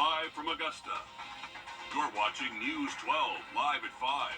Live from Augusta, you're watching News 12 live at 5.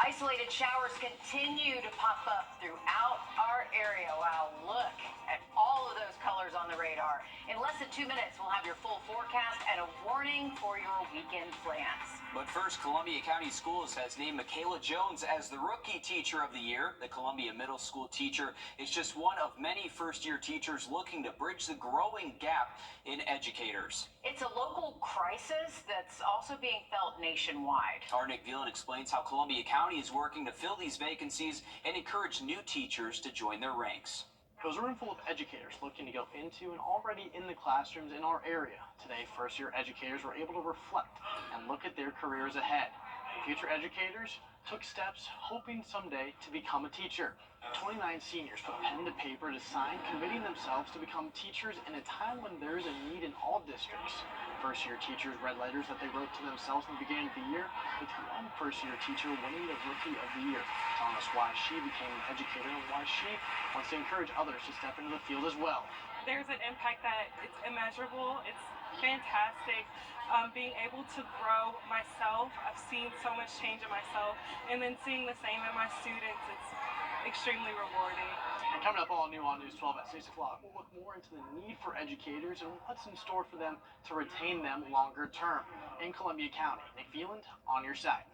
Isolated showers continue to pop up throughout our area. Wow, look at all of those colors on the radar. In less than 2 minutes, we'll have your full forecast and a warning for your weekend plans. But first, Columbia County Schools has named Michaela Jones as the Rookie Teacher of the Year. The Columbia Middle School teacher is just one of many first-year teachers looking to bridge the growing gap in educators. It's a local crisis that's also being felt nationwide. Our Nick Veland explains how Columbia County is working to fill these vacancies and encourage new teachers to join their ranks. It was a room full of educators looking to go into and already in the classrooms in our area. Today, first-year educators were able to reflect and look at their careers ahead. Future educators took steps hoping someday to become a teacher. 29 seniors put pen to paper to sign, committing themselves to become teachers in a time when there is a need in all districts. First-year teachers read letters that they wrote to themselves in the beginning of the year, with one first-year teacher winning the Rookie of the Year, telling us why she became an educator and why she wants to encourage others to step into the field as well. There's an impact that it's immeasurable. It's fantastic. Being able to grow myself, I've seen so much change in myself, and then seeing the same in my students, it's extremely rewarding. And coming up all new on News 12 at 6 o'clock, we'll look more into the need for educators and what's in store for them to retain them longer term. In Columbia County, Nick Veland on your side.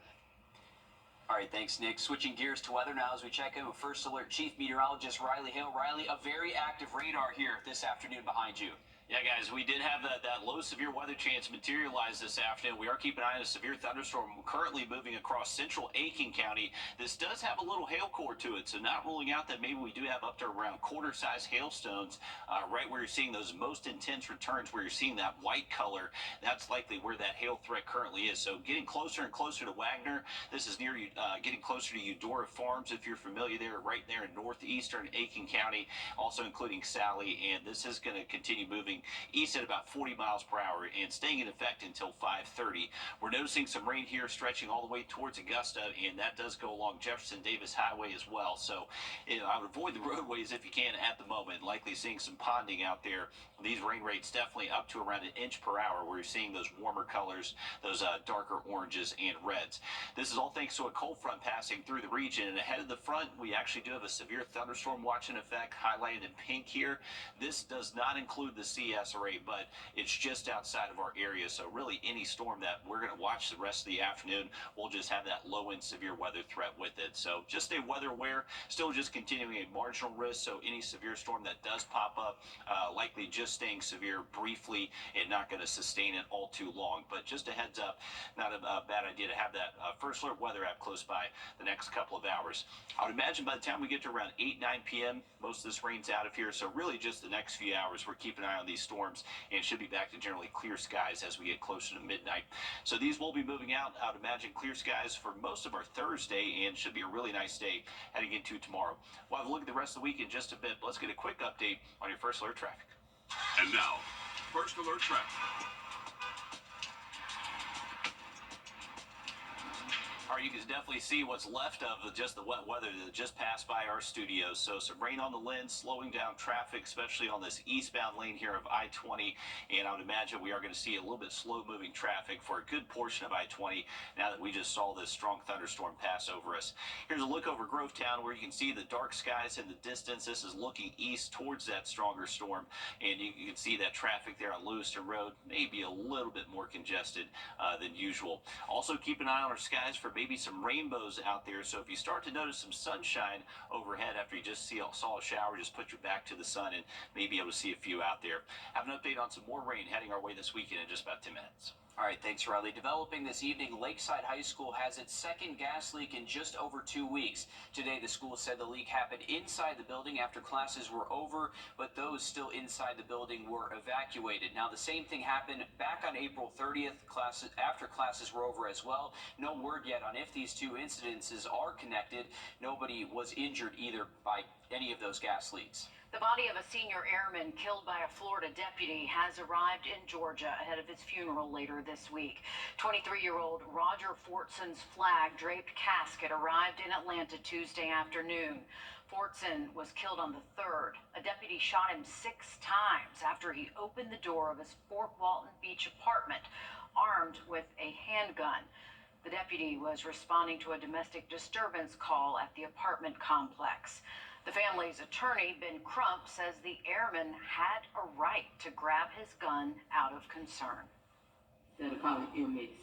All right, thanks, Nick. Switching gears to weather now as we check in with First Alert Chief Meteorologist Riley Hill. Riley, a very active radar here this afternoon behind you. Yeah, guys, we did have that low severe weather chance materialize this afternoon. We are keeping an eye on a severe thunderstorm currently moving across central Aiken County. This does have a little hail core to it, so not ruling out that maybe we do have up to around quarter-size hailstones right where you're seeing those most intense returns, where you're seeing that white color. That's likely where that hail threat currently is. So getting closer and closer to Wagner. This is near you, getting closer to Eudora Farms, if you're familiar there, right there in northeastern Aiken County, also including Sally, and this is going to continue moving east at about 40 miles per hour and staying in effect until 5:30. We're noticing some rain here stretching all the way towards Augusta, and that does go along Jefferson Davis Highway as well. So I would avoid the roadways if you can at the moment. Likely seeing some ponding out there. These rain rates definitely up to around 1 inch per hour, where you're seeing those warmer colors, those darker oranges and reds. This is all thanks to a cold front passing through the region, and ahead of the front, we actually do have a severe thunderstorm watch in effect, highlighted in pink here. This does not include the CSRA, but it's just outside of our area, so really any storm that we're going to watch the rest of the afternoon, we'll just have that low-end severe weather threat with it. So just stay weather aware, still just continuing a marginal risk, so any severe storm that does pop up, likely just staying severe briefly and not going to sustain it all too long. But just a heads up, not a bad idea to have that First Alert weather app close by the next couple of hours. I would imagine by the time we get to around 8, 9 p.m., most of this rain's out of here, so really just the next few hours, we're keeping an eye on these storms, and should be back to generally clear skies as we get closer to midnight. So these will be moving out. I would imagine clear skies for most of our Thursday, and should be a really nice day heading into tomorrow. We'll have a look at the rest of the week in just a bit, but let's get a quick update on your First Alert traffic. And now, First Alert traffic. All right, you can definitely see what's left of just the wet weather that just passed by our studios. So some rain on the lens, slowing down traffic, especially on this eastbound lane here of I-20. And I would imagine we are going to see a little bit slow-moving traffic for a good portion of I-20 now that we just saw this strong thunderstorm pass over us. Here's a look over Grovetown, where you can see the dark skies in the distance. This is looking east towards that stronger storm. And you can see that traffic there on Lewiston Road may be a little bit more congested than usual. Also, keep an eye on our skies for maybe some rainbows out there. So if you start to notice some sunshine overhead after you just saw a shower, just put your back to the sun and maybe able to see a few out there. Have an update on some more rain heading our way this weekend in just about 10 minutes. All right, thanks, Riley. Developing this evening, Lakeside High School has its second gas leak in just over 2 weeks. Today, the school said the leak happened inside the building after classes were over, but those still inside the building were evacuated. Now, the same thing happened back on April 30th, after classes were over as well. No word yet on if these two incidences are connected. Nobody was injured either by any of those gas leaks. The body of a senior airman killed by a Florida deputy has arrived in Georgia ahead of his funeral later this week. 23-year-old Roger Fortson's flag-draped casket arrived in Atlanta Tuesday afternoon. Fortson was killed on the 3rd. A deputy shot him 6 times after he opened the door of his Fort Walton Beach apartment, armed with a handgun. The deputy was responding to a domestic disturbance call at the apartment complex. The family's attorney, Ben Crump, says the airman had a right to grab his gun out of concern. Instead of calling inmates,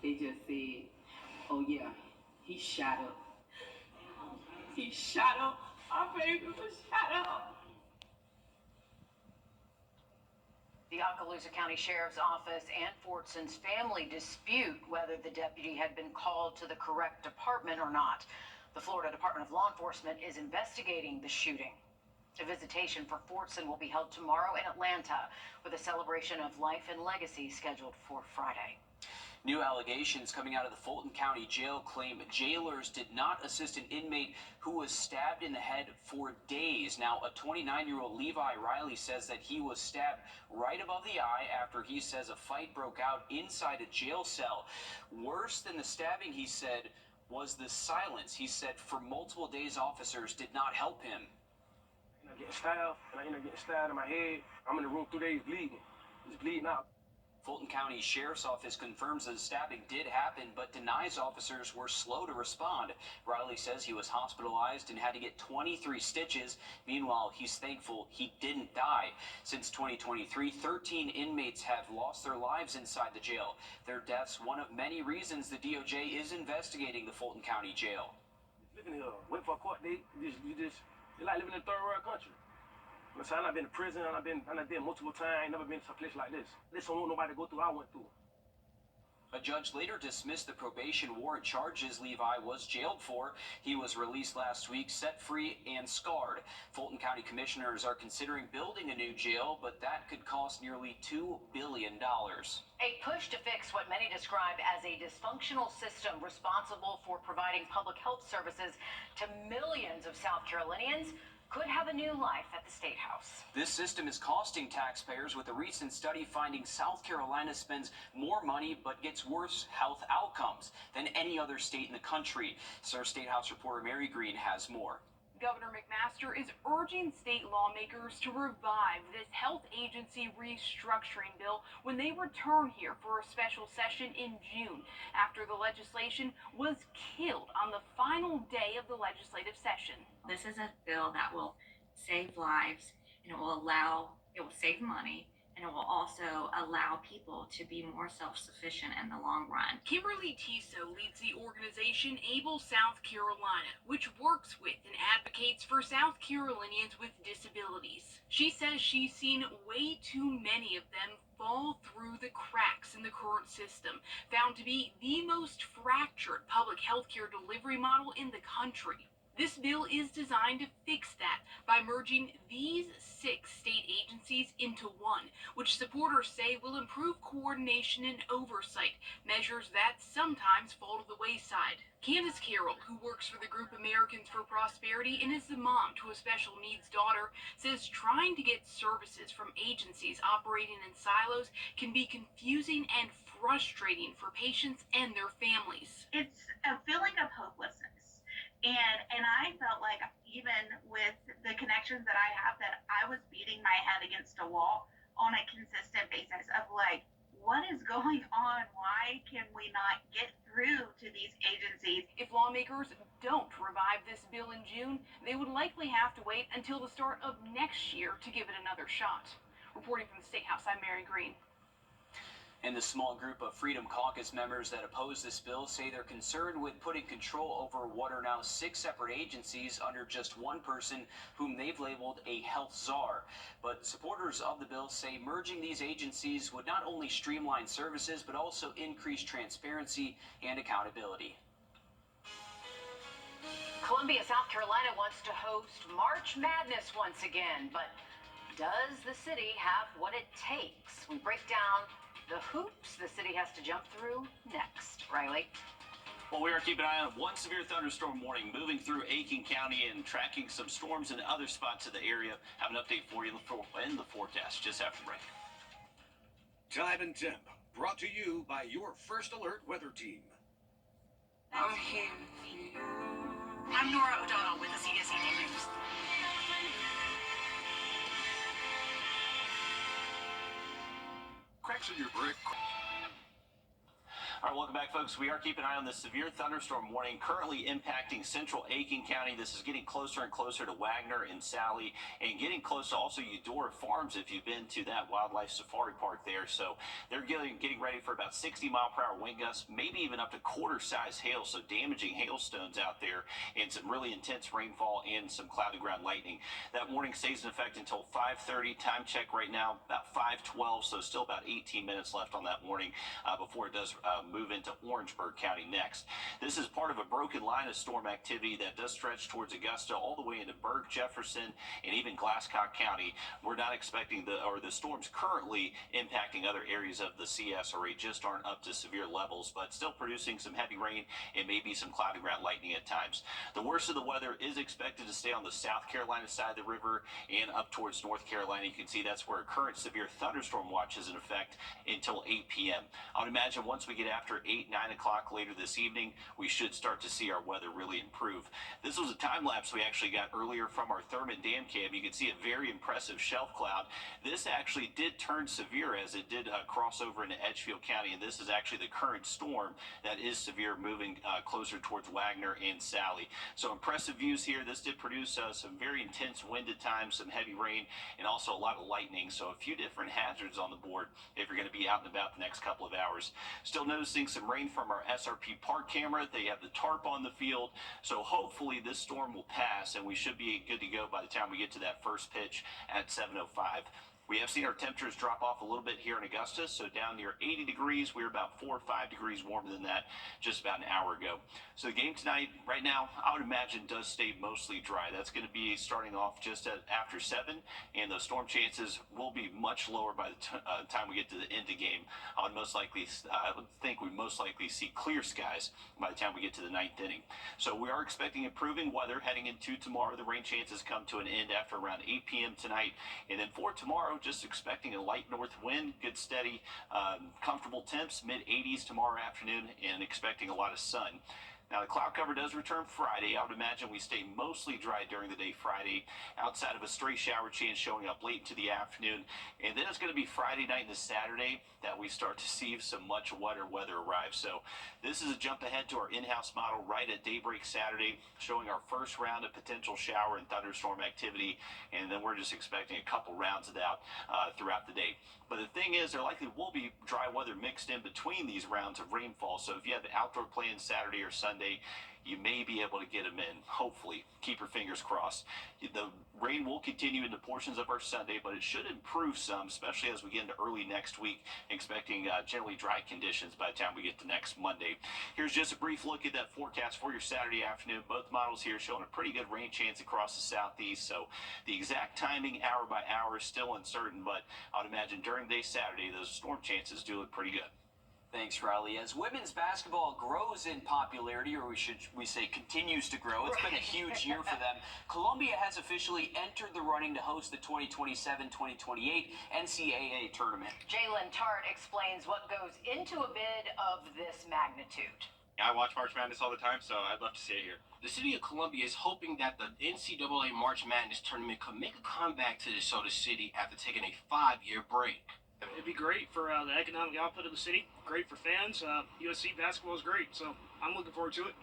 they just said, oh yeah, he shot up. He shot up. Our baby was shot up. The Okaloosa County Sheriff's Office and Fortson's family dispute whether the deputy had been called to the correct department or not. The Florida Department of Law Enforcement is investigating the shooting. A visitation for Fortson will be held tomorrow in Atlanta, with a celebration of life and legacy scheduled for Friday. New allegations coming out of the Fulton County Jail claim jailers did not assist an inmate who was stabbed in the head for days. Now, a 29-year-old Levi Riley says that he was stabbed right above the eye after he says a fight broke out inside a jail cell. Worse than the stabbing, he said, was the silence. He said for multiple days, officers did not help him. I get stabbed, and I end up getting stabbed in my head. I'm in the room 2 days bleeding. Just bleeding out. Fulton County Sheriff's Office confirms the stabbing did happen, but denies officers were slow to respond. Riley says he was hospitalized and had to get 23 stitches. Meanwhile, he's thankful he didn't die. Since 2023, 13 inmates have lost their lives inside the jail. Their deaths, one of many reasons the DOJ is investigating the Fulton County Jail. Living here, waiting for a court date, it's like living in a third world country. I'm saying, I've been to prison, I've been multiple times, never been to a place like this. This don't want nobody to go through what I went through. A judge later dismissed the probation warrant charges Levi was jailed for. He was released last week, set free and scarred. Fulton County commissioners are considering building a new jail, but that could cost nearly $2 billion. A push to fix what many describe as a dysfunctional system responsible for providing public health services to millions of South Carolinians could have a new life at the State House. This system is costing taxpayers, with a recent study finding South Carolina spends more money but gets worse health outcomes than any other state in the country. Sir State House reporter Mary Green has more. Governor McMaster is urging state lawmakers to revive this health agency restructuring bill when they return here for a special session in June, after the legislation was killed on the final day of the legislative session. This is a bill that will save lives, and it will save money, and it will also allow people to be more self-sufficient in the long run. Kimberly Tiso leads the organization Able South Carolina, which works with and advocates for South Carolinians with disabilities. She says she's seen way too many of them fall through the cracks in the current system, found to be the most fractured public health care delivery model in the country. This bill is designed to fix that by merging these 6 state agencies into one, which supporters say will improve coordination and oversight, measures that sometimes fall to the wayside. Candace Carroll, who works for the group Americans for Prosperity and is the mom to a special needs daughter, says trying to get services from agencies operating in silos can be confusing and frustrating for patients and their families. It's a feeling of hopelessness. And I felt like, even with the connections that I have, that I was beating my head against a wall on a consistent basis of like, what is going on? Why can we not get through to these agencies? If lawmakers don't revive this bill in June, they would likely have to wait until the start of next year to give it another shot. Reporting from the State House, I'm Mary Green. And the small group of Freedom Caucus members that oppose this bill say they're concerned with putting control over what are now 6 separate agencies under just one person whom they've labeled a health czar. But supporters of the bill say merging these agencies would not only streamline services, but also increase transparency and accountability. Columbia, South Carolina wants to host March Madness once again, but does the city have what it takes? We break down the hoops the city has to jump through next. Riley? Well, we are keeping an eye on one severe thunderstorm warning moving through Aiken County and tracking some storms in other spots of the area. Have an update for you in the forecast just after break. Time and Temp, brought to you by your First Alert Weather Team. I'm here for you. I'm Nora O'Donnell with the CBS Evening News. Cracks in your brick. All right, welcome back, folks. We are keeping an eye on the severe thunderstorm warning currently impacting central Aiken County. This is getting closer and closer to Wagner and Sally, and getting close to also Eudora Farms if you've been to that wildlife safari park there. So they're getting ready for about 60-mile-per-hour wind gusts, maybe even up to quarter-size hail, so damaging hailstones out there, and some really intense rainfall and some cloudy ground lightning. That warning stays in effect until 5:30. Time check right now, about 5:12, so still about 18 minutes left on that warning before it does move into Orangeburg County next. This is part of a broken line of storm activity that does stretch towards Augusta all the way into Berg, Jefferson, and even Glasscock County. We're not expecting the storms currently impacting other areas of the CSRA just aren't up to severe levels, but still producing some heavy rain and maybe some cloudy ground lightning at times. The worst of the weather is expected to stay on the South Carolina side of the river and up towards North Carolina. You can see that's where a current severe thunderstorm watch is in effect until 8 p.m. I would imagine once we get after 8, 9 o'clock later this evening, we should start to see our weather really improve. This was a time lapse we actually got earlier from our Thurman Dam cam. You can see a very impressive shelf cloud. This actually did turn severe as it did cross over into Edgefield County, and this is actually the current storm that is severe, moving closer towards Wagner and Sally. So impressive views here. This did produce some very intense wind at times, some heavy rain, and also a lot of lightning. So a few different hazards on the board if you're going to be out and about the next couple of hours. Still noticing some rain from our SRP park camera. They have the tarp on the field, so hopefully this storm will pass and we should be good to go by the time we get to that first pitch at 7:05. We have seen our temperatures drop off a little bit here in Augusta, so down near 80 degrees. We were about 4 or 5 degrees warmer than that just about an hour ago. So the game tonight, right now, I would imagine does stay mostly dry. That's going to be starting off just after 7, and the storm chances will be much lower by the time we get to the end of the game. I would think we most likely see clear skies by the time we get to the 9th inning. So we are expecting improving weather heading into tomorrow. The rain chances come to an end after around 8 p.m. tonight, and then for tomorrow, just expecting a light north wind, good steady, comfortable temps, mid-80s tomorrow afternoon, and expecting a lot of sun. Now, the cloud cover does return Friday. I would imagine we stay mostly dry during the day Friday, outside of a stray shower chance showing up late into the afternoon. And then it's going to be Friday night into Saturday that we start to see some much wetter weather arrive. So this is a jump ahead to our in-house model right at daybreak Saturday, showing our first round of potential shower and thunderstorm activity. And then we're just expecting a couple rounds of that throughout the day. But the thing is, there likely will be dry weather mixed in between these rounds of rainfall. So if you have outdoor plans Saturday or Sunday, you may be able to get them in. Hopefully, keep your fingers crossed. The rain will continue into portions of our Sunday, but it should improve some, especially as we get into early next week, expecting generally dry conditions by the time we get to next Monday. Here's just a brief look at that forecast for your Saturday afternoon. Both models here showing a pretty good rain chance across the southeast, so the exact timing hour by hour is still uncertain, but I would imagine during the day Saturday, those storm chances do look pretty good. Thanks, Riley. As women's basketball grows in popularity, or we say continues to grow, it's been a huge year for them. Columbia has officially entered the running to host the 2027-2028 NCAA tournament. Jalen Tart explains what goes into a bid of this magnitude. I watch March Madness all the time, so I'd love to see it here. The city of Columbia is hoping that the NCAA March Madness tournament could make a comeback to DeSoto City after taking a 5-year break. It'd be great for the economic output of the city, great for fans. USC basketball is great, so I'm looking forward to it.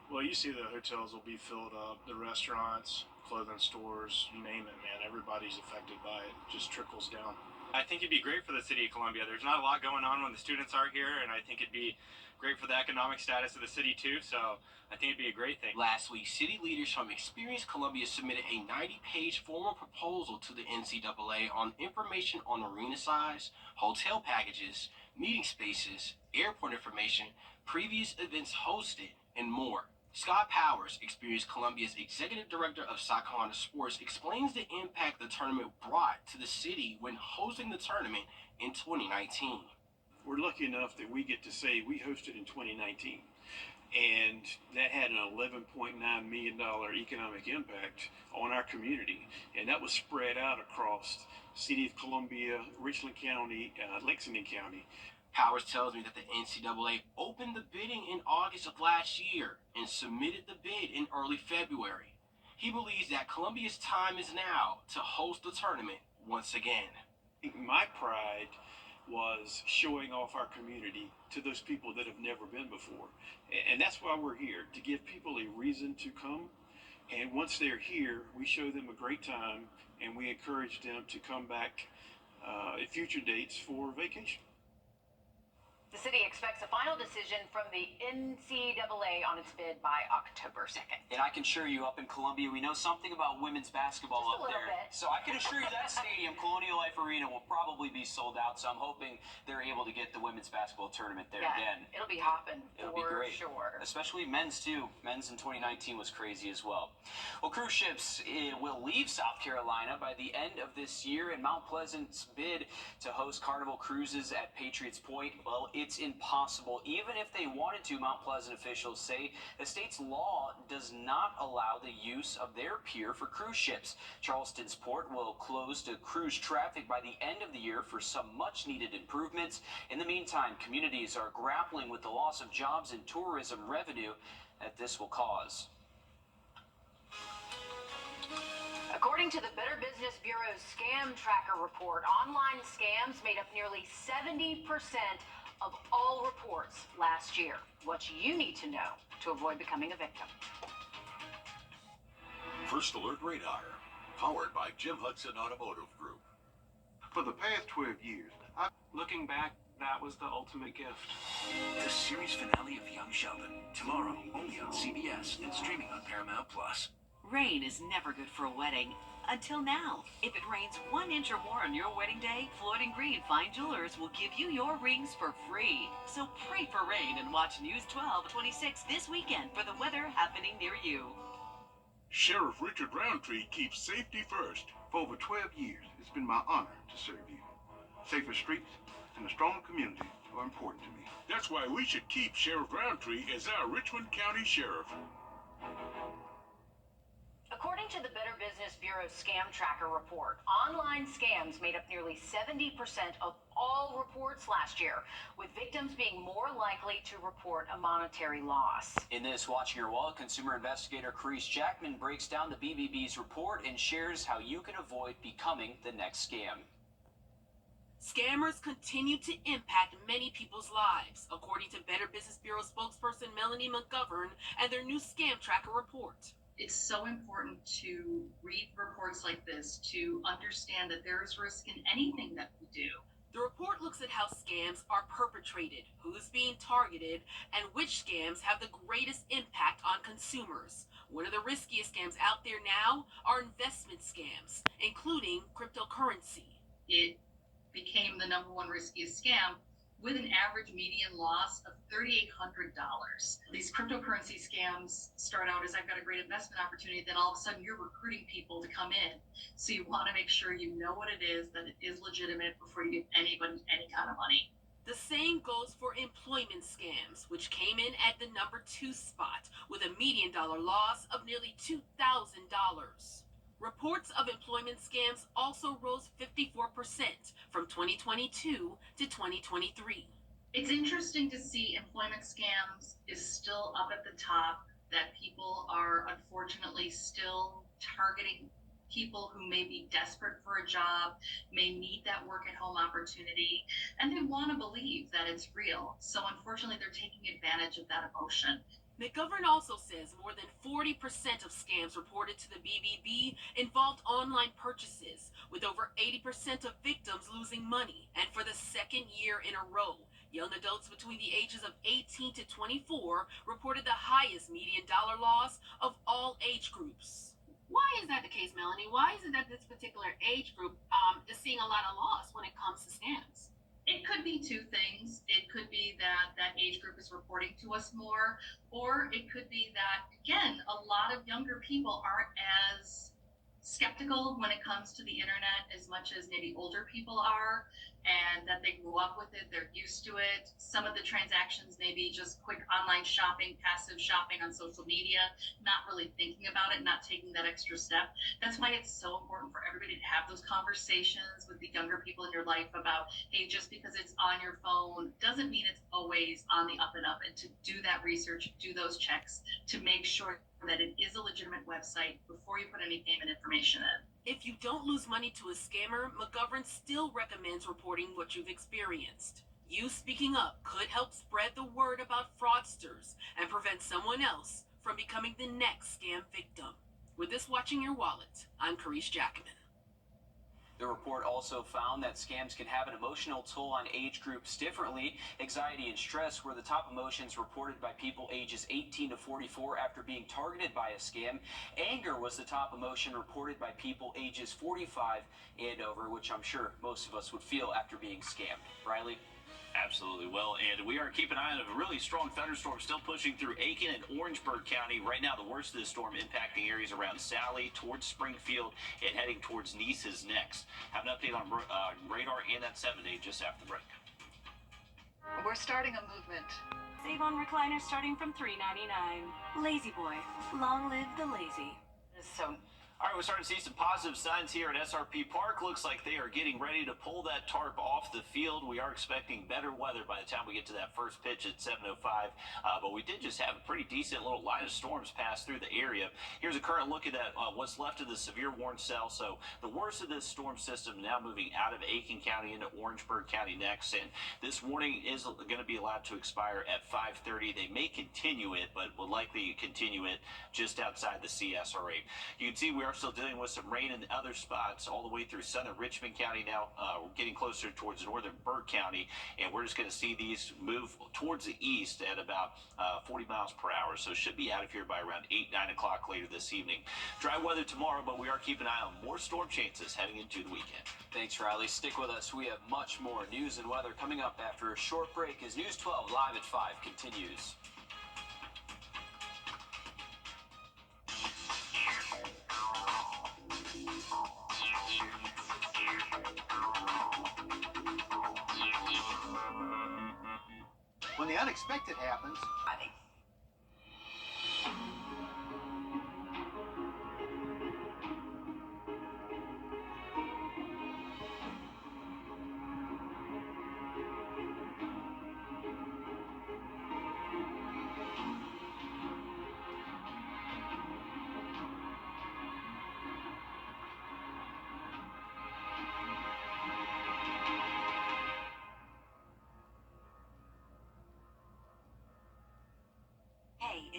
Well, you see the hotels will be filled up, the restaurants, clothing stores, you name it, man. Everybody's affected by it. It just trickles down. I think it'd be great for the city of Columbia. There's not a lot going on when the students are here, and I think it'd be great for the economic status of the city, too, so I think it'd be a great thing. Last week, city leaders from Experience Columbia submitted a 90-page formal proposal to the NCAA on information on arena size, hotel packages, meeting spaces, airport information, previous events hosted, and more. Scott Powers, Experience Columbia's Executive Director of Sacramento Sports, explains the impact the tournament brought to the city when hosting the tournament in 2019. We're lucky enough that we get to say we hosted in 2019, and that had an $11.9 million economic impact on our community, and that was spread out across City of Columbia, Richland County, Lexington County. Powers tells me that the NCAA opened the bidding in August of last year and submitted the bid in early February. He believes that Columbia's time is now to host the tournament once again. My pride was showing off our community to those people that have never been before. And that's why we're here, to give people a reason to come. And once they're here, we show them a great time and we encourage them to come back at future dates for vacation. The city expects a final decision from the NCAA on its bid by October 2nd. And I can assure you, up in Columbia, we know something about women's basketball Just a up little there. bit. So I can assure you that stadium, Colonial Life Arena, will probably be sold out. So I'm hoping they're able to get the women's basketball tournament there again. It'll be hopping It'll for be great. sure. Especially men's, too. Men's in 2019 was crazy as well. Well, cruise ships will leave South Carolina by the end of this year, and Mount Pleasant's bid to host Carnival Cruises at Patriots Point, well, it's impossible. Even if they wanted to, Mount Pleasant officials say the state's law does not allow the use of their pier for cruise ships. Charleston's port will close to cruise traffic by the end of the year for some much-needed improvements. In the meantime, communities are grappling with the loss of jobs and tourism revenue that this will cause. According to the Better Business Bureau's Scam Tracker report, online scams made up nearly 70% of all reports last year. What you need to know to avoid becoming a victim. First Alert Radar, powered by Jim Hudson Automotive Group. For the past 12 years, Looking back, that was the ultimate gift. The series finale of Young Sheldon, tomorrow only on CBS and streaming on Paramount+. Rain is never good for a wedding. Until now. If it rains 1 inch or more on your wedding day, Floyd & Green Fine Jewelers will give you your rings for free. So pray for rain and watch News 12/26 this weekend for the weather happening near you. Sheriff Richard Roundtree keeps safety first. for over 12 years, it's been my honor to serve you. Safer streets and a strong community are important to me. That's why we should keep Sheriff Roundtree as our Richmond County Sheriff. According to the Better Business Bureau's Scam Tracker report, online scams made up nearly 70% of all reports last year, with victims being more likely to report a monetary loss. In this Watching Your Wallet, consumer investigator Carice Jackman breaks down the BBB's report and shares how you can avoid becoming the next scam. Scammers continue to impact many people's lives, according to Better Business Bureau spokesperson Melanie McGovern and their new Scam Tracker report. It's so important to read reports like this to understand that there is risk in anything that we do. The report looks at how scams are perpetrated, who's being targeted, and which scams have the greatest impact on consumers. One of the riskiest scams out there now are investment scams, including cryptocurrency. It became the #1 riskiest scam with an average median loss of $3,800. These cryptocurrency scams start out as I've got a great investment opportunity, then all of a sudden you're recruiting people to come in. So you want to make sure you know what it is, that it is legitimate before you give anybody any kind of money. The same goes for employment scams, which came in at the #2 spot with a median dollar loss of nearly $2,000. Reports of employment scams also rose 54% from 2022 to 2023. It's interesting to see employment scams is still up at the top, that people are unfortunately still targeting people who may be desperate for a job, may need that work at home opportunity, and they want to believe that it's real. So unfortunately, they're taking advantage of that emotion. McGovern also says more than 40% of scams reported to the BBB involved online purchases, with over 80% of victims losing money. And for the second year in a row, young adults between the ages of 18 to 24 reported the highest median dollar loss of all age groups. Why is that the case, Melanie? Why is it that this particular age group is seeing a lot of loss when it comes to scams? It could be two things. It could be that that age group is reporting to us more, or it could be that, again, a lot of younger people aren't as skeptical when it comes to the internet as much as maybe older people are, and that they grew up with it, they're used to it. Some of the transactions may be just quick online shopping, passive shopping on social media, not really thinking about it, not taking that extra step. That's why it's so important for everybody to have those conversations with the younger people in your life about, hey, just because it's on your phone doesn't mean it's always on the up and up, and to do that research, do those checks to make sure that it is a legitimate website before you put any payment information in. If you don't lose money to a scammer, McGovern still recommends reporting what you've experienced. You speaking up could help spread the word about fraudsters and prevent someone else from becoming the next scam victim. With this watching your wallet, I'm Carice Jackman. The report also found that scams can have an emotional toll on age groups differently. Anxiety and stress were the top emotions reported by people ages 18 to 44 after being targeted by a scam. Anger was the top emotion reported by people ages 45 and over, which I'm sure most of us would feel after being scammed. Riley? Absolutely. Well, and we are keeping an eye on a really strong thunderstorm still pushing through Aiken and Orangeburg County. Right now, the worst of this storm impacting areas around Sally, towards Springfield, and heading towards Nice is next. Have an update on radar and that 7-day just after the break. We're starting a movement. Save on recliners starting from $3.99. Lazy Boy. Long live the lazy. So All right, we're starting to see some positive signs here at SRP Park. Looks like they are getting ready to pull that tarp off the field. We are expecting better weather by the time we get to that first pitch at 7:05. But we did just have a pretty decent little line of storms pass through the area. Here's a current look at that, what's left of the severe warning cell. So the worst of this storm system now moving out of Aiken County into Orangeburg County next. And this warning is going to be allowed to expire at 5:30. They may continue it, but will likely continue it just outside the CSRA. You can see we are still dealing with some rain in other spots all the way through southern Richmond County now. We're getting closer towards northern Burke County, and we're just going to see these move towards the east at about 40 miles per hour. So should be out of here by around 8, 9 o'clock later this evening. Dry weather tomorrow, but we are keeping an eye on more storm chances heading into the weekend. Thanks, Riley. Stick with us. We have much more news and weather coming up after a short break as News 12 Live at 5 continues. When the unexpected happens,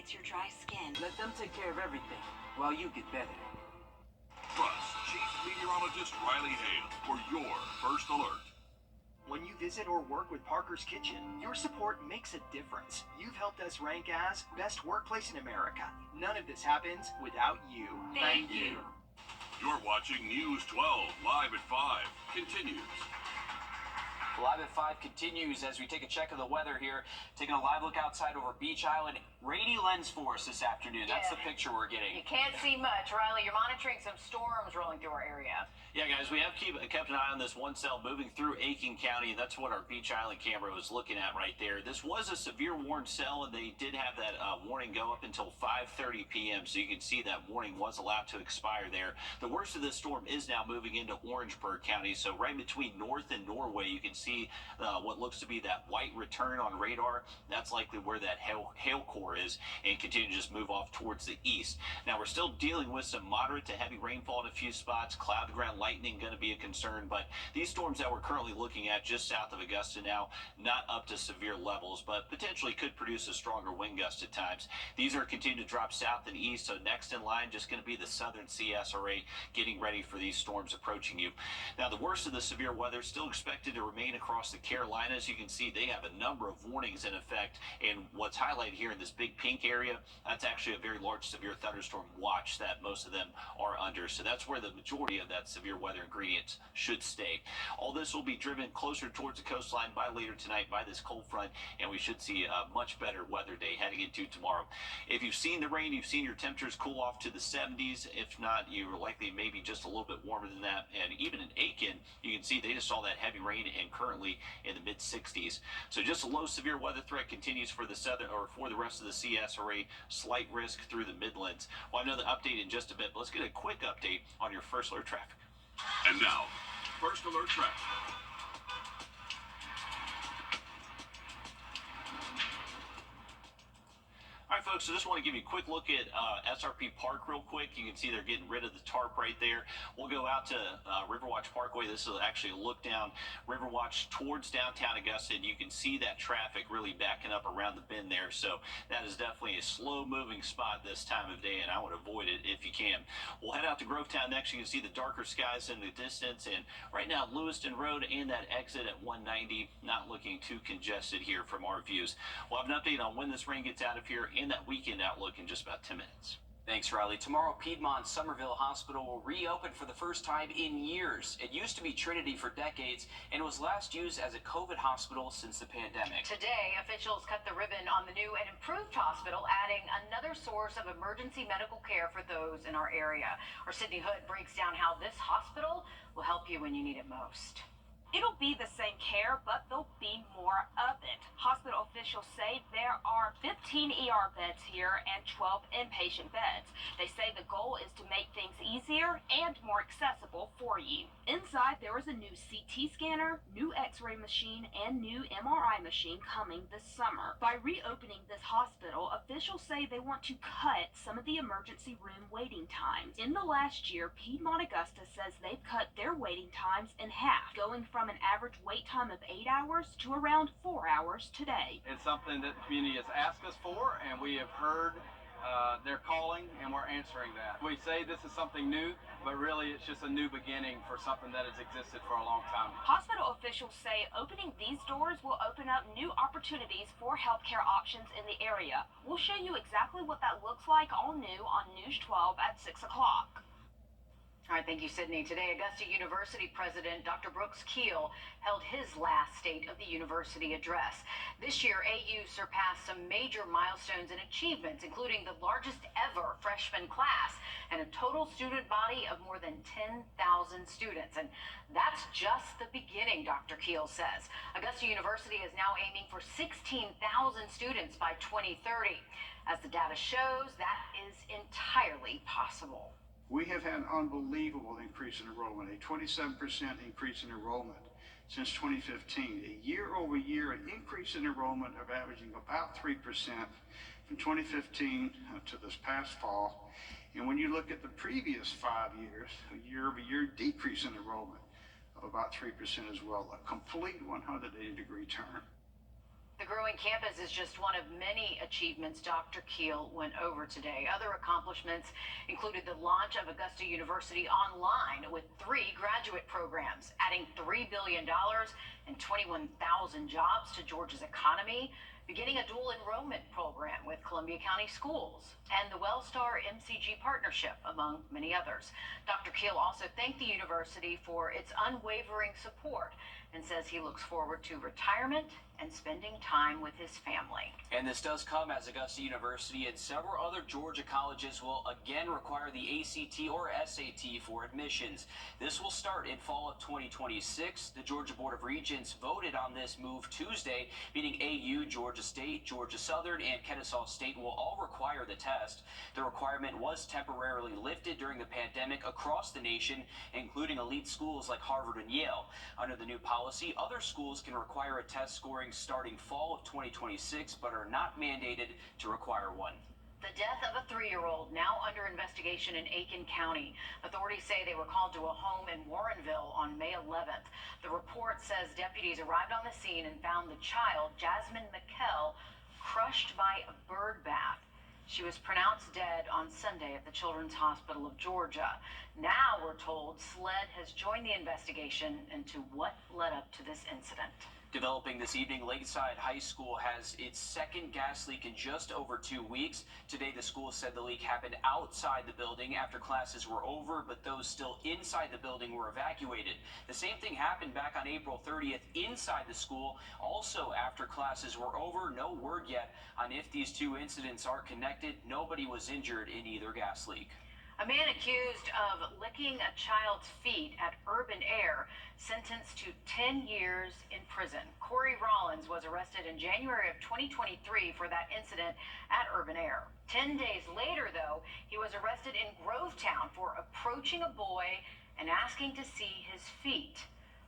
It's your dry skin. Let them take care of everything while you get better. Trust Chief Meteorologist Riley Hale for your first alert. When you visit or work with Parker's Kitchen, your support makes a difference. You've helped us rank as Best Workplace in America. None of this happens without you. Thank you. You're watching News 12 Live at 5 continues. Live at 5 continues as we take a check of the weather here. Taking a live look outside over Beach Island. Rainy lens for us this afternoon. That's the picture we're getting. You can't see much. Riley, you're monitoring some storms rolling through our area. Yeah, guys, we have kept an eye on this one cell moving through Aiken County, and that's what our Beach Island camera was looking at right there. This was a severe warned cell, and they did have that warning go up until 5:30 p.m., so you can see that warning was allowed to expire there. The worst of this storm is now moving into Orangeburg County, so right between North and Norway, you can see what looks to be that white return on radar. That's likely where that hail core is, and continue to just move off towards the east. Now, we're still dealing with some moderate to heavy rainfall in a few spots. Cloud to ground lightning going to be a concern, but these storms that we're currently looking at just south of Augusta now, not up to severe levels, but potentially could produce a stronger wind gust at times. These are continuing to drop south and east, so next in line just going to be the southern CSRA getting ready for these storms approaching you. Now, the worst of the severe weather still expected to remain across the Carolinas. You can see they have a number of warnings in effect, and what's highlighted here in this big pink area, that's actually a very large severe thunderstorm watch that most of them are under. So that's where the majority of that severe weather ingredients should stay. All this will be driven closer towards the coastline by later tonight by this cold front, and we should see a much better weather day heading into tomorrow. If you've seen the rain, you've seen your temperatures cool off to the 70s. If not, you're likely maybe just a little bit warmer than that. And even in Aiken, you can see they just saw that heavy rain and currently in the mid 60s. So just a low severe weather threat continues for the southern or for the rest of the CSRA. Slight risk through the Midlands. Well, I know the update in just a bit, but let's get a quick update on your first alert traffic. And now, first alert traffic. All right, folks, so just want to give you a quick look at SRP Park real quick. You can see they're getting rid of the tarp right there. We'll go out to Riverwatch Parkway. This is actually a look down Riverwatch towards downtown Augusta, and you can see that traffic really backing up around the bend there. So that is definitely a slow-moving spot this time of day, and I would avoid it if you can. We'll head out to Grovetown next. You can see the darker skies in the distance, and right now Lewiston Road and that exit at 190 not looking too congested here from our views. We'll have an update on when this rain gets out of here and that weekend outlook in just about 10 minutes. Thanks, Riley. Tomorrow, Piedmont Somerville Hospital will reopen for the first time in years. It used to be Trinity for decades and was last used as a COVID hospital since the pandemic. Today, officials cut the ribbon on the new and improved hospital, adding another source of emergency medical care for those in our area. Our Sydney Hood breaks down how this hospital will help you when you need it most. It'll be the same care, but there'll be more of it. Hospital officials say there are 15 ER beds here and 12 inpatient beds. They say the goal is to make things easier and more accessible for you. Inside, there is a new CT scanner, new X-ray machine, and new MRI machine coming this summer. By reopening this hospital, officials say they want to cut some of the emergency room waiting times. In the last year, Piedmont Augusta says they've cut their waiting times in half, going from an average wait time of 8 hours to around 4 hours today. It's something that the community has asked us for, and we have heard their calling, and we're answering that. We say this is something new, but really it's just a new beginning for something that has existed for a long time. Hospital officials say opening these doors will open up new opportunities for healthcare options in the area. We'll show you exactly what that looks like all new on News 12 at 6 o'clock. All right, thank you, Sydney. Today, Augusta University President Dr. Brooks Keel held his last State of the University address. This year, AU surpassed some major milestones and achievements, including the largest ever freshman class and a total student body of more than 10,000 students. And that's just the beginning, Dr. Keel says. Augusta University is now aiming for 16,000 students by 2030. As the data shows, that is entirely possible. We have had an unbelievable increase in enrollment, a 27% increase in enrollment since 2015. A year-over-year increase in enrollment of averaging about 3% from 2015 to this past fall. And when you look at the previous 5 years, a year-over-year decrease in enrollment of about 3% as well, a complete 180-degree turn. The growing campus is just one of many achievements Dr. Keel went over today. Other accomplishments included the launch of Augusta University Online with 3 graduate programs, adding $3 billion and 21,000 jobs to Georgia's economy, beginning a dual enrollment program with Columbia County Schools, and the Wellstar MCG partnership, among many others. Dr. Keel also thanked the university for its unwavering support and says he looks forward to retirement and spending time with his family. And this does come as Augusta University and several other Georgia colleges will again require the ACT or SAT for admissions. This will start in fall of 2026. The Georgia Board of Regents voted on this move Tuesday, meaning AU, Georgia State, Georgia Southern, and Kennesaw State will all require the test. The requirement was temporarily lifted during the pandemic across the nation, including elite schools like Harvard and Yale. Under the new policy, other schools can require a test scoring starting fall of 2026, but are not mandated to require one. The death of a 3-year-old now under investigation in Aiken County. Authorities say they were called to a home in Warrenville on May 11th. The report says deputies arrived on the scene and found the child, Jasmine McKell, crushed by a bird bath. She was pronounced dead on Sunday at the Children's Hospital of Georgia. Now we're told SLED has joined the investigation into what led up to this incident. Developing this evening, Lakeside High School has its second gas leak in just over 2 weeks. Today, the school said the leak happened outside the building after classes were over, but those still inside the building were evacuated. The same thing happened back on April 30th inside the school, also after classes were over. No word yet on if these two incidents are connected. Nobody was injured in either gas leak. A man accused of licking a child's feet at Urban Air sentenced to 10 years in prison. Corey Rollins was arrested in January of 2023 for that incident at Urban Air. 10 days later, though, he was arrested in Grovetown for approaching a boy and asking to see his feet.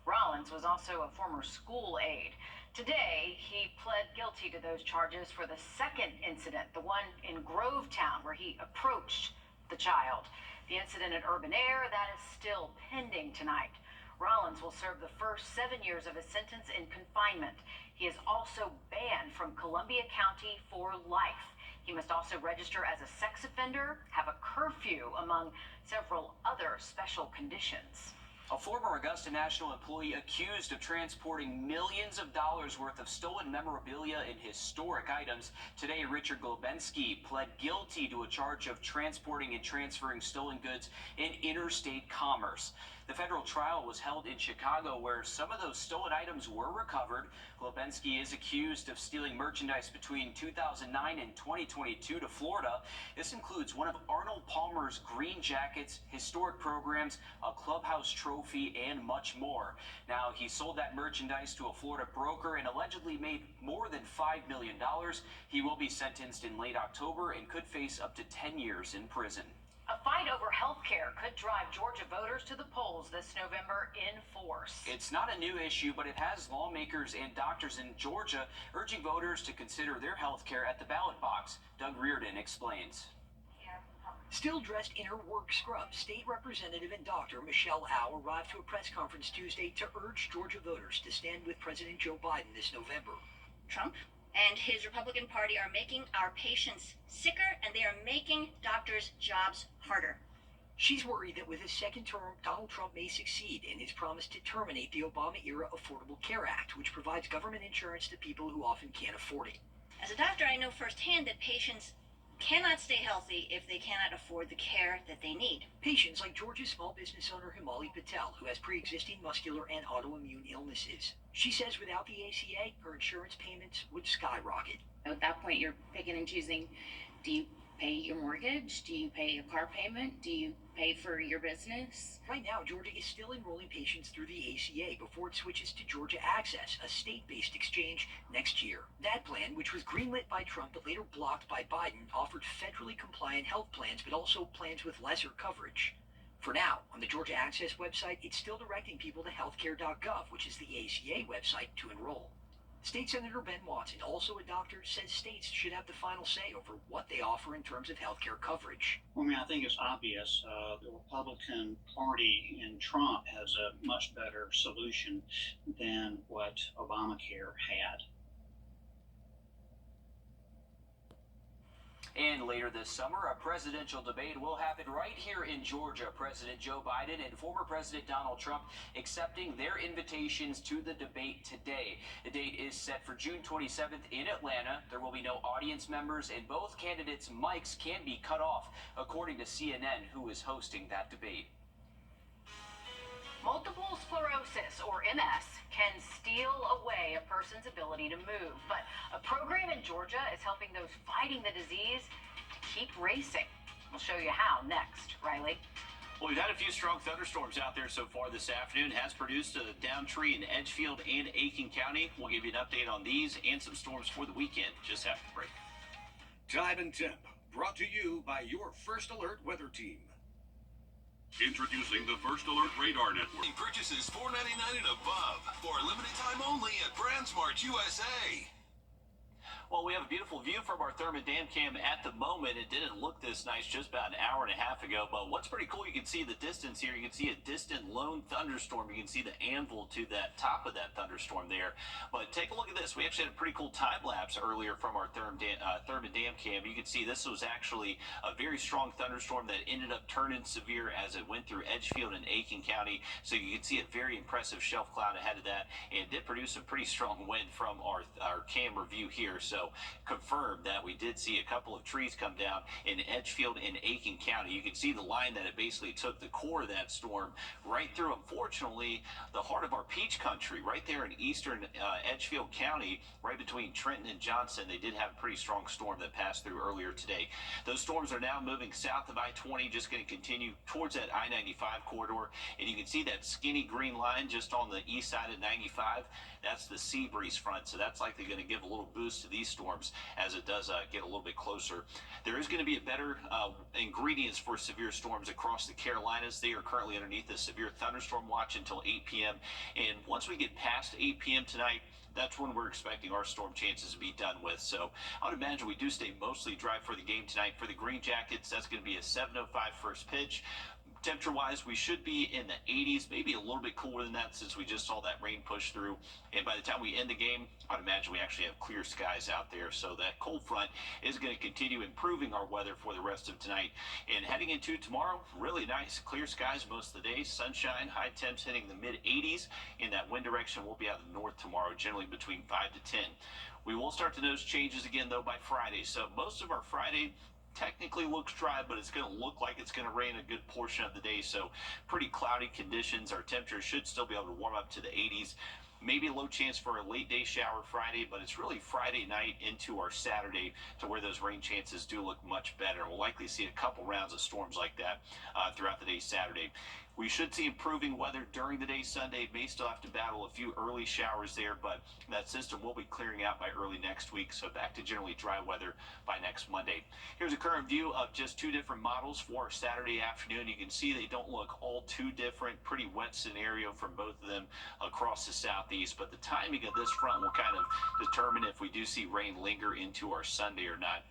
Rollins was also a former school aide. Today, he pled guilty to those charges for the second incident, the one in Grovetown, where he approached the child. The incident at Urban Air, that is still pending tonight. Rollins will serve the first 7 years of his sentence in confinement. He is also banned from Columbia County for life. He must also register as a sex offender, have a curfew, among several other special conditions. A former Augusta National employee accused of transporting millions of dollars worth of stolen memorabilia and historic items. Today, Richard Globensky pled guilty to a charge of transporting and transferring stolen goods in interstate commerce. The federal trial was held in Chicago, where some of those stolen items were recovered. Globensky is accused of stealing merchandise between 2009 and 2022 to Florida. This includes one of Arnold Palmer's green jackets, historic programs, a clubhouse trophy, and much more. Now, he sold that merchandise to a Florida broker and allegedly made more than $5 million. He will be sentenced in late October and could face up to 10 years in prison. A fight over health care could drive Georgia voters to the polls this November in force. It's not a new issue, but it has lawmakers and doctors in Georgia urging voters to consider their health care at the ballot box. Doug Reardon explains. Still dressed in her work scrubs, State Representative and Dr. Michelle Au arrived to a press conference Tuesday to urge Georgia voters to stand with President Joe Biden this November. Trump and his Republican Party are making our patients sicker, and they are making doctors' jobs harder. She's worried that with his second term, Donald Trump may succeed in his promise to terminate the Obama-era Affordable Care Act, which provides government insurance to people who often can't afford it. As a doctor, I know firsthand that patients cannot stay healthy if they cannot afford the care that they need. Patients like Georgia's small business owner Himali Patel, who has pre-existing muscular and autoimmune illnesses. She says without the ACA, her insurance payments would skyrocket. At that point, you're picking and choosing. Do you pay your mortgage? Do you pay a car payment? Do you pay for your business? Right now, Georgia is still enrolling patients through the ACA before it switches to Georgia Access, a state-based exchange, next year. That plan, which was greenlit by Trump but later blocked by Biden, offered federally compliant health plans but also plans with lesser coverage. For now, on the Georgia Access website, it's still directing people to healthcare.gov, which is the ACA website, to enroll. State Senator Ben Watson, also a doctor, says states should have the final say over what they offer in terms of healthcare coverage. Well, I mean, I think it's obvious. The Republican Party and Trump has a much better solution than what Obamacare had. And later this summer, a presidential debate will happen right here in Georgia. President Joe Biden and former President Donald Trump accepting their invitations to the debate today. The date is set for June 27th in Atlanta. There will be no audience members, and both candidates' mics can be cut off, according to CNN, who is hosting that debate. Multiple sclerosis, or MS, can steal away a person's ability to move, but a program in Georgia is helping those fighting the disease to keep racing. We'll show you how next. Riley? Well, we've had a few strong thunderstorms out there so far this afternoon. It has produced a downed tree in Edgefield and Aiken County. We'll give you an update on these and some storms for the weekend just after the break. Time and Temp, brought to you by your First Alert weather team. Introducing the First Alert Radar Network. Purchases $4.99 and above for a limited time only at BrandsMart USA. Well, we have a beautiful view from our Thurman Dam Cam at the moment. It didn't look this nice just about an hour and a half ago, but what's pretty cool, you can see the distance here. You can see a distant lone thunderstorm. You can see the anvil to that top of that thunderstorm there. But take a look at this. We actually had a pretty cool time lapse earlier from our Thurman Dam Cam. You can see this was actually a very strong thunderstorm that ended up turning severe as it went through Edgefield and Aiken County. So you can see a very impressive shelf cloud ahead of that, and did produce a pretty strong wind from our camera view here. So confirmed that we did see a couple of trees come down in Edgefield and Aiken County. You can see the line that it basically took the core of that storm right through, unfortunately, the heart of our peach country, right there in eastern Edgefield County, right between Trenton and Johnson. They did have a pretty strong storm that passed through earlier today. Those storms are now moving south of I-20, just going to continue towards that I-95 corridor, and you can see that skinny green line just on the east side of 95. That's the sea breeze front, so that's likely going to give a little boost to these storms as it does get a little bit closer. There is going to be a better ingredients for severe storms across the Carolinas. They are currently underneath the severe thunderstorm watch until 8 p.m. And once we get past 8 p.m. tonight, that's when we're expecting our storm chances to be done with. So I would imagine we do stay mostly dry for the game tonight. For the Green Jackets, that's going to be a 7:05 first pitch. Temperature-wise, we should be in the 80s, maybe a little bit cooler than that since we just saw that rain push through. And by the time we end the game, I'd imagine we actually have clear skies out there. So that cold front is going to continue improving our weather for the rest of tonight. And heading into tomorrow, really nice. Clear skies most of the day, sunshine, high temps hitting the mid-80s. And that wind direction will be out of the north tomorrow, generally between 5 to 10. We will start to notice changes again, though, by Friday. So most of our Friday technically looks dry, but it's going to look like it's going to rain a good portion of the day. So pretty cloudy conditions. Our temperature should still be able to warm up to the 80s. Maybe a low chance for a late day shower Friday, but it's really Friday night into our Saturday to where those rain chances do look much better. We'll likely see a couple rounds of storms like that throughout the day Saturday. We should see improving weather during the day Sunday. May still have to battle a few early showers there, but that system will be clearing out by early next week. So back to generally dry weather by next Monday. Here's a current view of just two different models for our Saturday afternoon. You can see they don't look all too different. Pretty wet scenario from both of them across the southeast, but the timing of this front will kind of determine if we do see rain linger into our Sunday or not.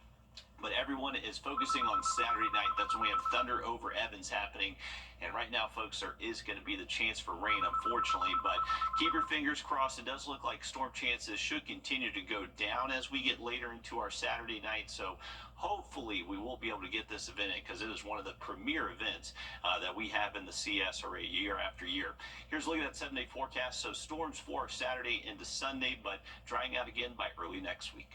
But everyone is focusing on Saturday night. That's when we have Thunder over Evans happening. And right now, folks, there is going to be the chance for rain, unfortunately. But keep your fingers crossed. It does look like storm chances should continue to go down as we get later into our Saturday night. So hopefully we will be able to get this event in, because it is one of the premier events that we have in the CS array year after year. Here's a look at that 7-day forecast. So storms for Saturday into Sunday, but drying out again by early next week.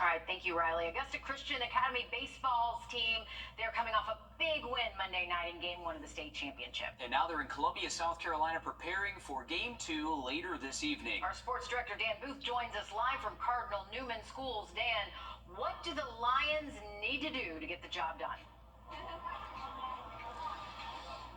All right, thank you, Riley. Augusta Christian Academy baseball's team, they're coming off a big win Monday night in Game 1 of the state championship. And now they're in Columbia, South Carolina, preparing for Game 2 later this evening. Our sports director, Dan Booth, joins us live from Cardinal Newman Schools. Dan, what do the Lions need to do to get the job done?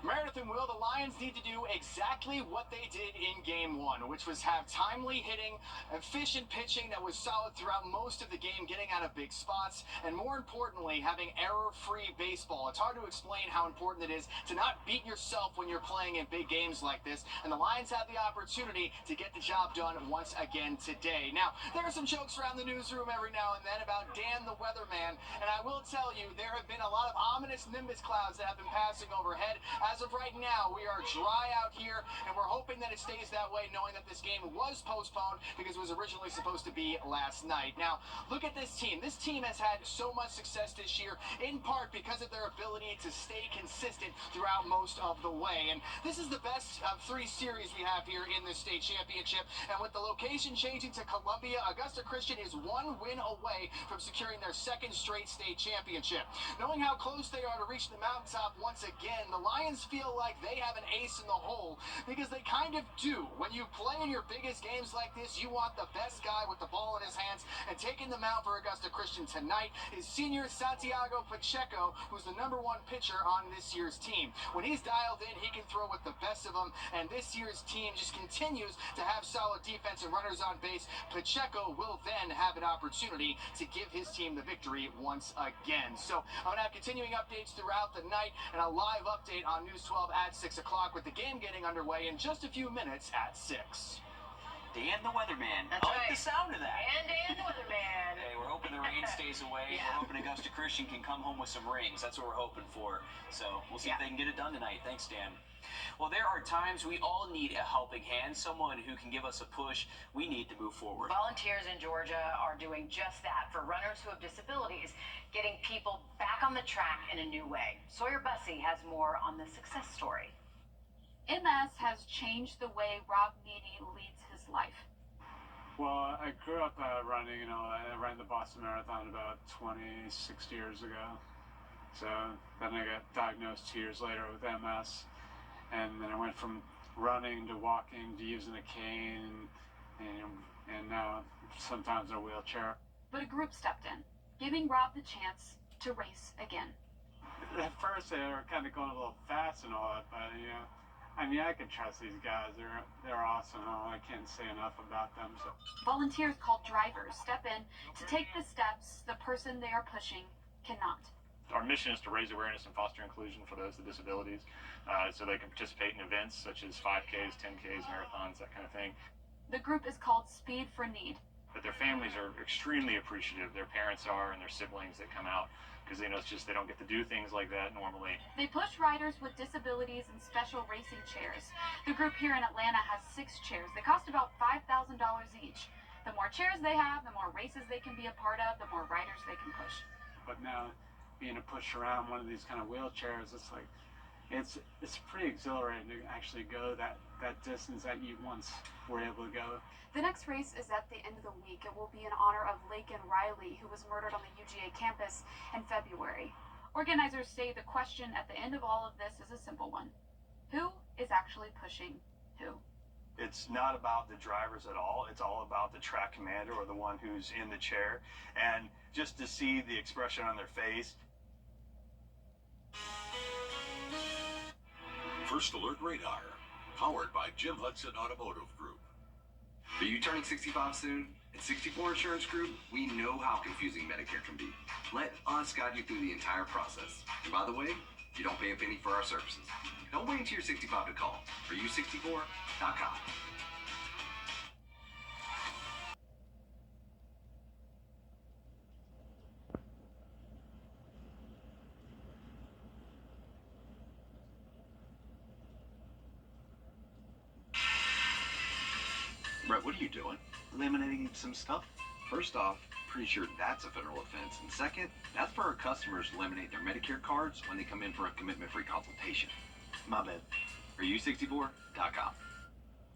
Meredith and Will, the Lions need to do exactly what they did in Game 1, which was have timely hitting, efficient pitching that was solid throughout most of the game, getting out of big spots, and more importantly, having error-free baseball. It's hard to explain how important it is to not beat yourself when you're playing in big games like this, and the Lions have the opportunity to get the job done once again today. Now, there are some jokes around the newsroom every now and then about Dan the weatherman, and I will tell you, there have been a lot of ominous nimbus clouds that have been passing overhead. As of right now, we are dry out here, and we're hoping that it stays that way, knowing that this game was postponed because it was originally supposed to be last night. Now, look at this team. This team has had so much success this year, in part because of their ability to stay consistent throughout most of the way. And this is the best of 3 series we have here in the state championship. And with the location changing to Columbia, Augusta Christian is 1 win away from securing their 2nd straight state championship. Knowing how close they are to reach the mountaintop once again, the Lions feel like they have an ace in the hole, because they kind of do. When you play in your biggest games like this, you want the best guy with the ball in his hands, and taking the mound for Augusta Christian tonight is senior Santiago Pacheco, who's the #1 pitcher on this year's team. When he's dialed in, he can throw with the best of them, and this year's team just continues to have solid defense and runners on base. Pacheco will then have an opportunity to give his team the victory once again. So I'm going to have continuing updates throughout the night, and a live update on News 12 at 6 o'clock, with the game getting underway in just a few minutes at 6. Dan the weatherman. That's I like right. the sound of that. And Dan the weatherman. Hey, we're hoping the rain stays away. Yeah. We're hoping Augusta Christian can come home with some rings. That's what we're hoping for. So we'll see if they can get it done tonight. Thanks, Dan. Well, there are times we all need a helping hand, someone who can give us a push. We need to move forward. Volunteers in Georgia are doing just that for runners who have disabilities, getting people back on the track in a new way. Sawyer Bussey has more on the success story. MS has changed the way Rob Meany leads his life. Well, I grew up running, I ran the Boston Marathon about 26 years ago. So then I got diagnosed 2 years later with MS. And then I went from running to walking to using a cane and now sometimes in a wheelchair. But a group stepped in, giving Rob the chance to race again. At first they were kind of going a little fast and all that, but I can trust these guys. They're awesome. I can't say enough about them. So. Volunteers called drivers step in to take the steps the person they are pushing cannot. Our mission is to raise awareness and foster inclusion for those with disabilities, so they can participate in events such as 5Ks, 10Ks, marathons, that kind of thing. The group is called Speed for Need. But their families are extremely appreciative. Their parents are, and their siblings that come out, because they don't get to do things like that normally. They push riders with disabilities in special racing chairs. The group here in Atlanta has 6 chairs. They cost about $5,000 each. The more chairs they have, the more races they can be a part of, the more riders they can push. But now, being a push around one of these kind of wheelchairs, it's pretty exhilarating to actually go that distance that you once were able to go. The next race is at the end of the week. It will be in honor of Laken Riley, who was murdered on the UGA campus in February. Organizers say the question at the end of all of this is a simple one. Who is actually pushing who? It's not about the drivers at all. It's all about the track commander or the one who's in the chair. And just to see the expression on their face. First Alert Radar, powered by Jim Hudson Automotive Group. Are you turning 65 soon? At 64 Insurance Group, we know how confusing Medicare can be. Let us guide you through the entire process. And by the way, you don't pay a penny for our services. Don't wait until you're 65 to call. ForYou64.com. Brett, what are you doing? Eliminating some stuff. First off, pretty sure that's a federal offense. And second, that's for our customers to eliminate their Medicare cards when they come in for a commitment-free consultation. My bad. ForYou64.com.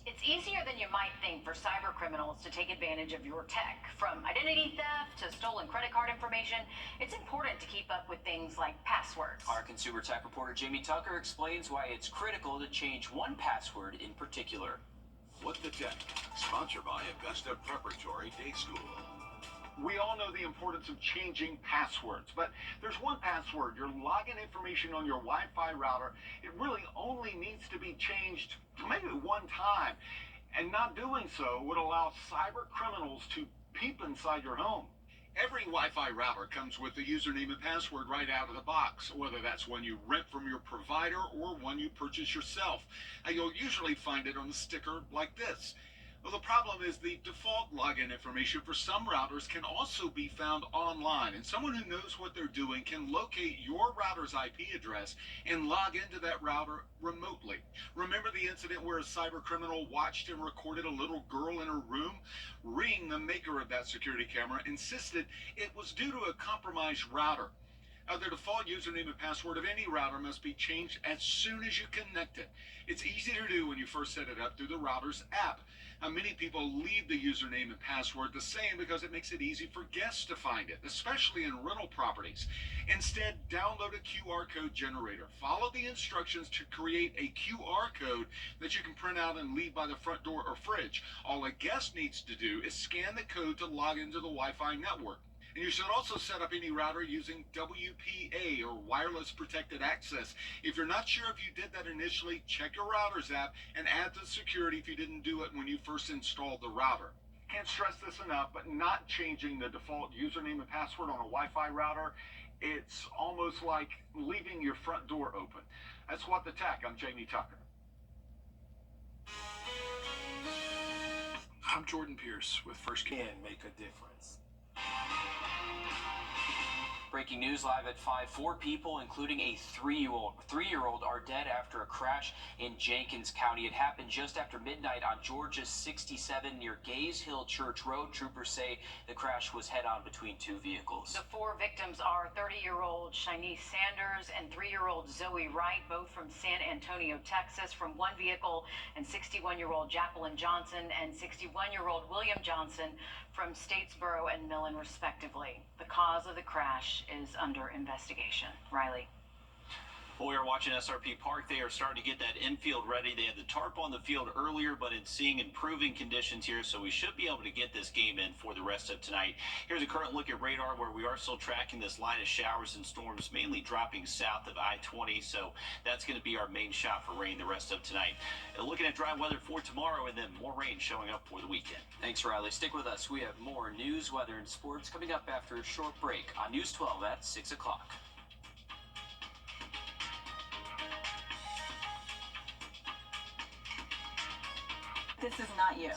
It's easier than you might think for cyber criminals to take advantage of your tech. From identity theft to stolen credit card information, it's important to keep up with things like passwords. Our consumer tech reporter Jamie Tucker explains why it's critical to change one password in particular. What the Tech, sponsored by Augusta Preparatory Day School. We all know the importance of changing passwords, but there's one password, your login information on your Wi-Fi router. It really only needs to be changed maybe one time, and not doing so would allow cyber criminals to peep inside your home. Every Wi-Fi router comes with a username and password right out of the box, whether that's one you rent from your provider or one you purchase yourself. And you'll usually find it on a sticker like this. Well, the problem is the default login information for some routers can also be found online, and someone who knows what they're doing can locate your router's IP address and log into that router remotely. Remember the incident where a cyber criminal watched and recorded a little girl in her room? Ring, the maker of that security camera, insisted it was due to a compromised router. The default username and password of any router must be changed as soon as you connect it. It's easy to do when you first set it up through the router's app. Many people leave the username and password the same because it makes it easy for guests to find it, especially in rental properties. Instead, download a QR code generator. Follow the instructions to create a QR code that you can print out and leave by the front door or fridge. All a guest needs to do is scan the code to log into the Wi-Fi network. And you should also set up any router using WPA, or Wireless Protected Access. If you're not sure if you did that initially, check your router's app and add the security if you didn't do it when you first installed the router. Can't stress this enough, but not changing the default username and password on a Wi-Fi router, it's almost like leaving your front door open. That's What the Tech. I'm Jamie Tucker. I'm Jordan Pierce with First Can Make a Difference. Breaking news live at 5. 4 people, including a three-year-old, are dead after a crash in Jenkins County. It happened just after midnight on Georgia 67 near Gaze Hill Church Road. Troopers say the crash was head-on between 2 vehicles. The 4 victims are 30-year-old Shanice Sanders and 3-year-old Zoe Wright, both from San Antonio, Texas, from one vehicle, and 61-year-old Jacqueline Johnson and 61-year-old William Johnson from Statesboro and Millen, respectively. The cause of the crash is under investigation. Riley. Well, we are watching SRP Park. They are starting to get that infield ready. They had the tarp on the field earlier, but it's seeing improving conditions here, so we should be able to get this game in for the rest of tonight. Here's a current look at radar where we are still tracking this line of showers and storms, mainly dropping south of I-20, so that's going to be our main shot for rain the rest of tonight. Looking at dry weather for tomorrow, and then more rain showing up for the weekend. Thanks, Riley. Stick with us. We have more news, weather, and sports coming up after a short break on News 12 at 6 o'clock. This is not you.